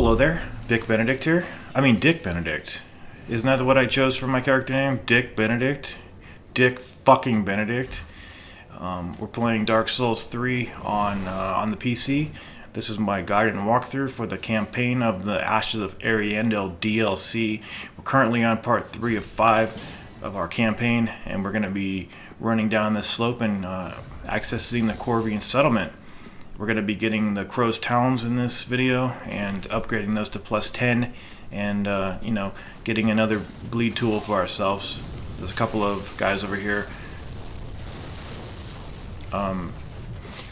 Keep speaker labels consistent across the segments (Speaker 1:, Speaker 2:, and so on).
Speaker 1: Hello there, Dick Benedict here. I mean Dick Benedict. Isn't that what I chose for my character name? Dick Benedict? Dick fucking Benedict. We're playing Dark Souls 3 on the PC. This is my guide and walkthrough for the campaign of the Ashes of Ariandel DLC. We're currently on part 3 of 5 of our campaign, and we're going to be running down this slope and accessing the Corvian settlement. We're going to be getting the Crow's Talons in this video and upgrading those to plus 10 and, getting another bleed tool for ourselves. There's a couple of guys over here.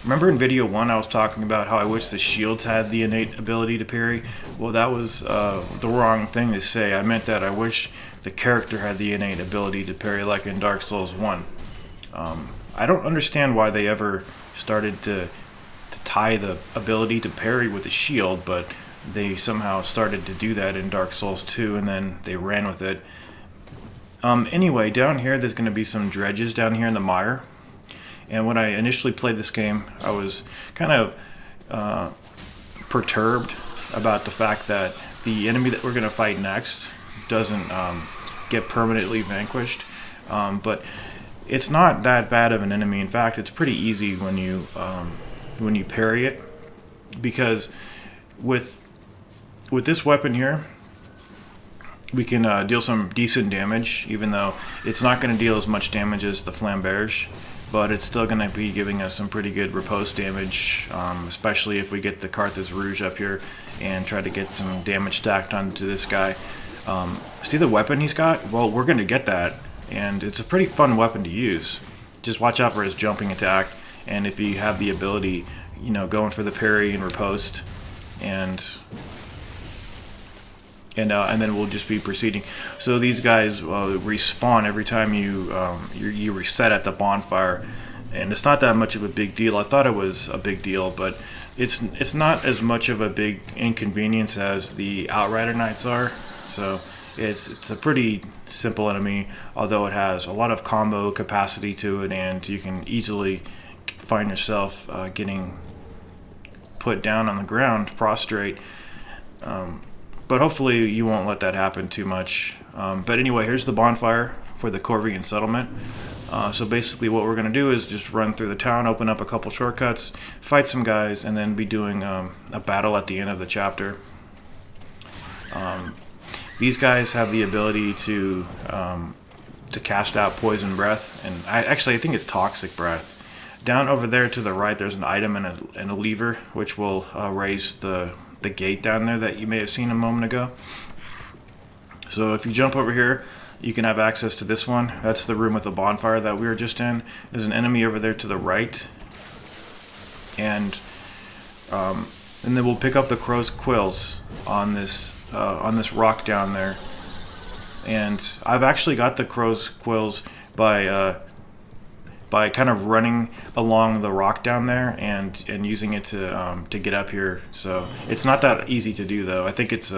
Speaker 1: Remember in video 1 I was talking about how I wish the shields had the innate ability to parry? Well, that was the wrong thing to say. I meant that I wish the character had the innate ability to parry like in Dark Souls 1. I don't understand why they ever started to tie the ability to parry with a shield, but they somehow started to do that in Dark Souls 2 and then they ran with it. Anyway, down here there's going to be some dredges down here in the mire. And when I initially played this game, I was kind of perturbed about the fact that the enemy that we're going to fight next doesn't get permanently vanquished. But it's not that bad of an enemy. In fact, it's pretty easy when you parry it, because with this weapon here, we can deal some decent damage, even though it's not going to deal as much damage as the flamberge. But it's still going to be giving us some pretty good riposte damage, especially if we get the Carthus Rouge up here and try to get some damage stacked onto this guy. See the weapon he's got? Well, we're going to get that, and it's a pretty fun weapon to use. Just watch out for his jumping attack, and if you have the ability, going for the parry and riposte, and then we'll just be proceeding. So these guys respawn every time you reset at the bonfire, and it's not that much of a big deal. I thought it was a big deal, but it's not as much of a big inconvenience as the Outrider Knights are. So it's a pretty simple enemy, although it has a lot of combo capacity to it, and you can easily find yourself getting put down on the ground, prostrate. But hopefully you won't let that happen too much. But anyway, here's the bonfire for the Corvian settlement. So basically what we're going to do is just run through the town, open up a couple shortcuts, fight some guys, and then be doing a battle at the end of the chapter. These guys have the ability to cast out poison breath, and I think it's toxic breath. Down over there to the right, there's an item and a lever, which will raise the gate down there that you may have seen a moment ago. So if you jump over here, you can have access to this one. That's the room with the bonfire that we were just in. There's an enemy over there to the right, and then we'll pick up the crow's quills on this rock down there. And I've actually got the crow's quills by kind of running along the rock down there and using it to get up here. So it's not that easy to do, though. I think it's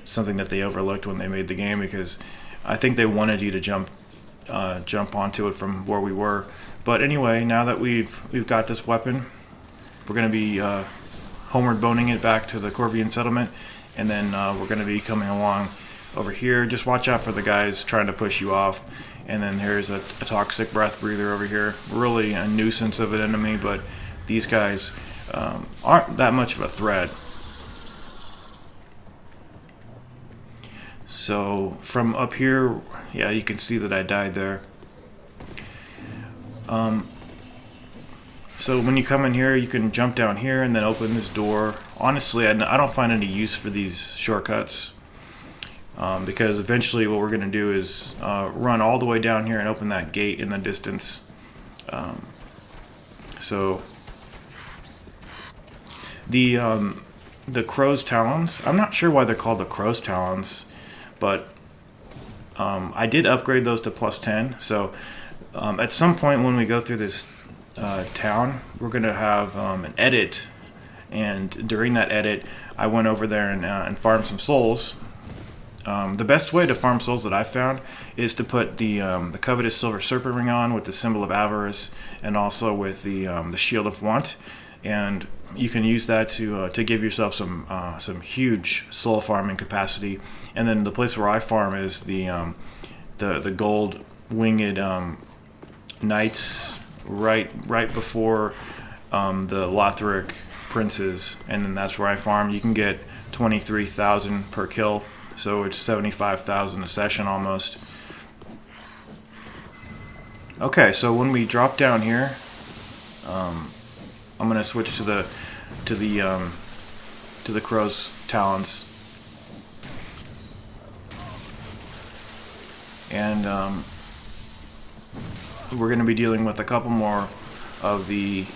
Speaker 1: something that they overlooked when they made the game, because I think they wanted you to jump onto it from where we were. But anyway, now that we've got this weapon, we're going to be homeward boning it back to the Corvian settlement, and then we're going to be coming along over here. Just watch out for the guys trying to push you off. And then here's a toxic breath breather over here. Really a nuisance of an enemy, but these guys aren't that much of a threat. So from up here, yeah, you can see that I died there. So when you come in here, you can jump down here and then open this door. Honestly, I don't find any use for these shortcuts. Because eventually what we're going to do is run all the way down here and open that gate in the distance. So the Crow's Talons, I'm not sure why they're called the Crow's Talons, but I did upgrade those to plus 10. So at some point when we go through this town, we're going to have an edit, and during that edit I went over there and farmed some souls. The best way to farm souls that I've found is to put the covetous silver serpent ring on with the symbol of avarice, and also with the shield of want. And you can use that to give yourself some huge soul farming capacity. And then the place where I farm is the gold winged knights right before the Lothric princes, and then that's where I farm. You can get 23,000 per kill, so it's 75,000 a session almost. Okay, so when we drop down here, I'm gonna switch to the crow's talons, and we're gonna be dealing with a couple more of the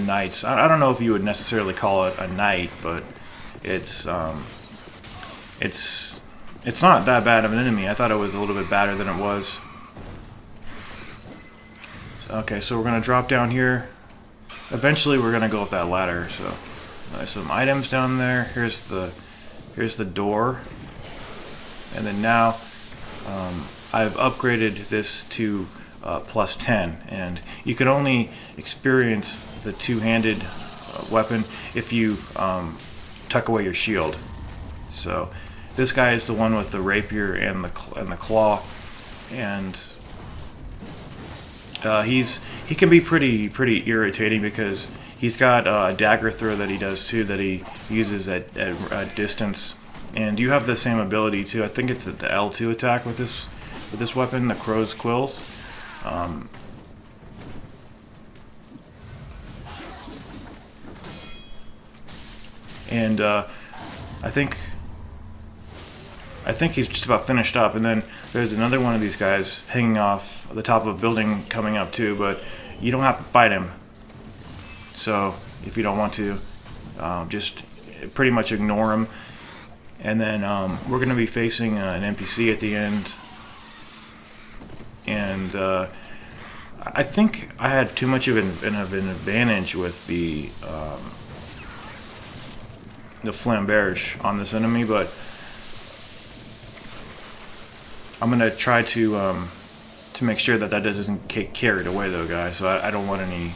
Speaker 1: knights. I don't know if you would necessarily call it a knight, but it's not that bad of an enemy. I thought it was a little bit badder than it was. Okay, so we're gonna drop down here. Eventually, we're gonna go up that ladder. So there's some items down there. Here's the door, and then now I've upgraded this to plus 10, and you can only experience the two-handed weapon if you tuck away your shield. So this guy is the one with the rapier and the claw, and he can be pretty irritating because he's got a dagger throw that he does too, that he uses at distance, and you have the same ability too. I think it's the L2 attack with this weapon, the crow's quills. And I think he's just about finished up, and then there's another one of these guys hanging off the top of a building coming up too, but you don't have to fight him. So if you don't want to, just pretty much ignore him. And then we're going to be facing an NPC at the end, and I think I had too much of an advantage with the flamberge on this enemy, but I'm gonna try to make sure that doesn't get carried away though, guys. So I don't want any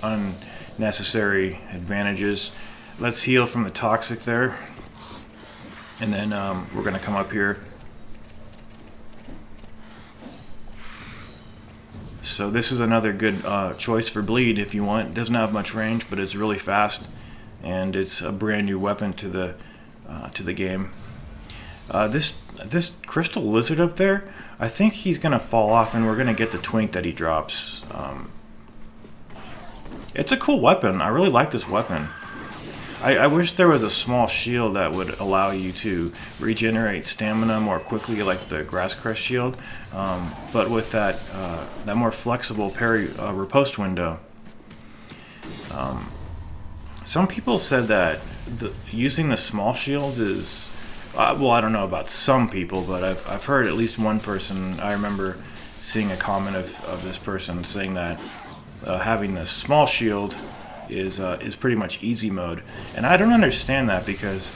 Speaker 1: unnecessary advantages. Let's heal from the toxic there, and then we're gonna come up here. So this is another good choice for bleed if you want. It doesn't have much range, but it's really fast, and it's a brand new weapon to the game. This crystal lizard up there, I think he's gonna fall off, and we're gonna get the twink that he drops. It's a cool weapon. I really like this weapon. I wish there was a small shield that would allow you to regenerate stamina more quickly, like the grass crest shield, but with that more flexible parry riposte window. Some people said that using the small shield is, well, I don't know about some people, but I've heard at least one person. I remember seeing a comment of this person saying that having the small shield is pretty much easy mode, and I don't understand that because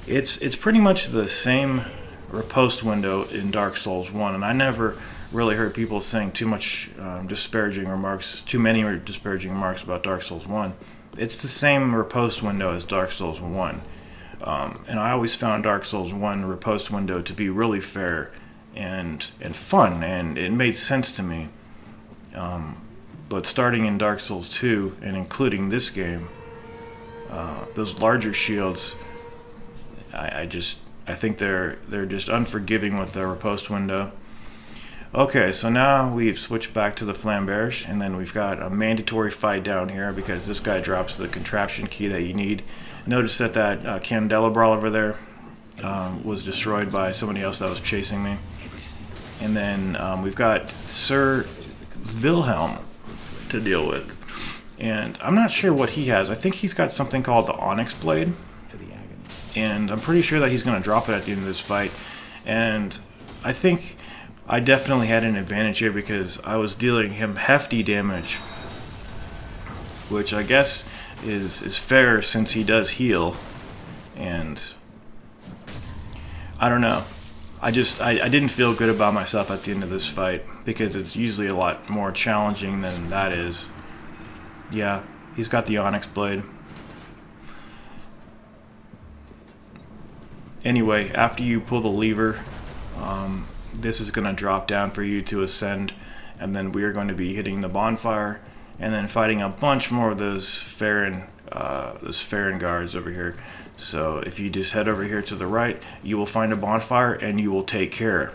Speaker 1: it's pretty much the same riposte window in Dark Souls 1, and I never really heard people saying too many disparaging remarks about Dark Souls 1. It's the same riposte window as Dark Souls 1, and I always found Dark Souls 1 riposte window to be really fair and fun, and it made sense to me. But starting in Dark Souls 2 and including this game, those larger shields, I think they're just unforgiving with their riposte window. Okay, so now we've switched back to the flamberge, and then we've got a mandatory fight down here because this guy drops the contraption key that you need. Notice that candelabra over there was destroyed by somebody else that was chasing me. And then we've got Sir Vilhelm to deal with, and I'm not sure what he has. I think he's got something called the Onyx Blade, and I'm pretty sure that he's going to drop it at the end of this fight. And I think I definitely had an advantage here because I was dealing him hefty damage, which I guess is fair since he does heal. And I don't know, I didn't feel good about myself at the end of this fight because it's usually a lot more challenging than that is. Yeah, he's got the Onyx Blade. Anyway, after you pull the lever, this is going to drop down for you to ascend, and then we are going to be hitting the bonfire and then fighting a bunch more of those Farron guards over here. So if you just head over here to the right, you will find a bonfire and you will take care.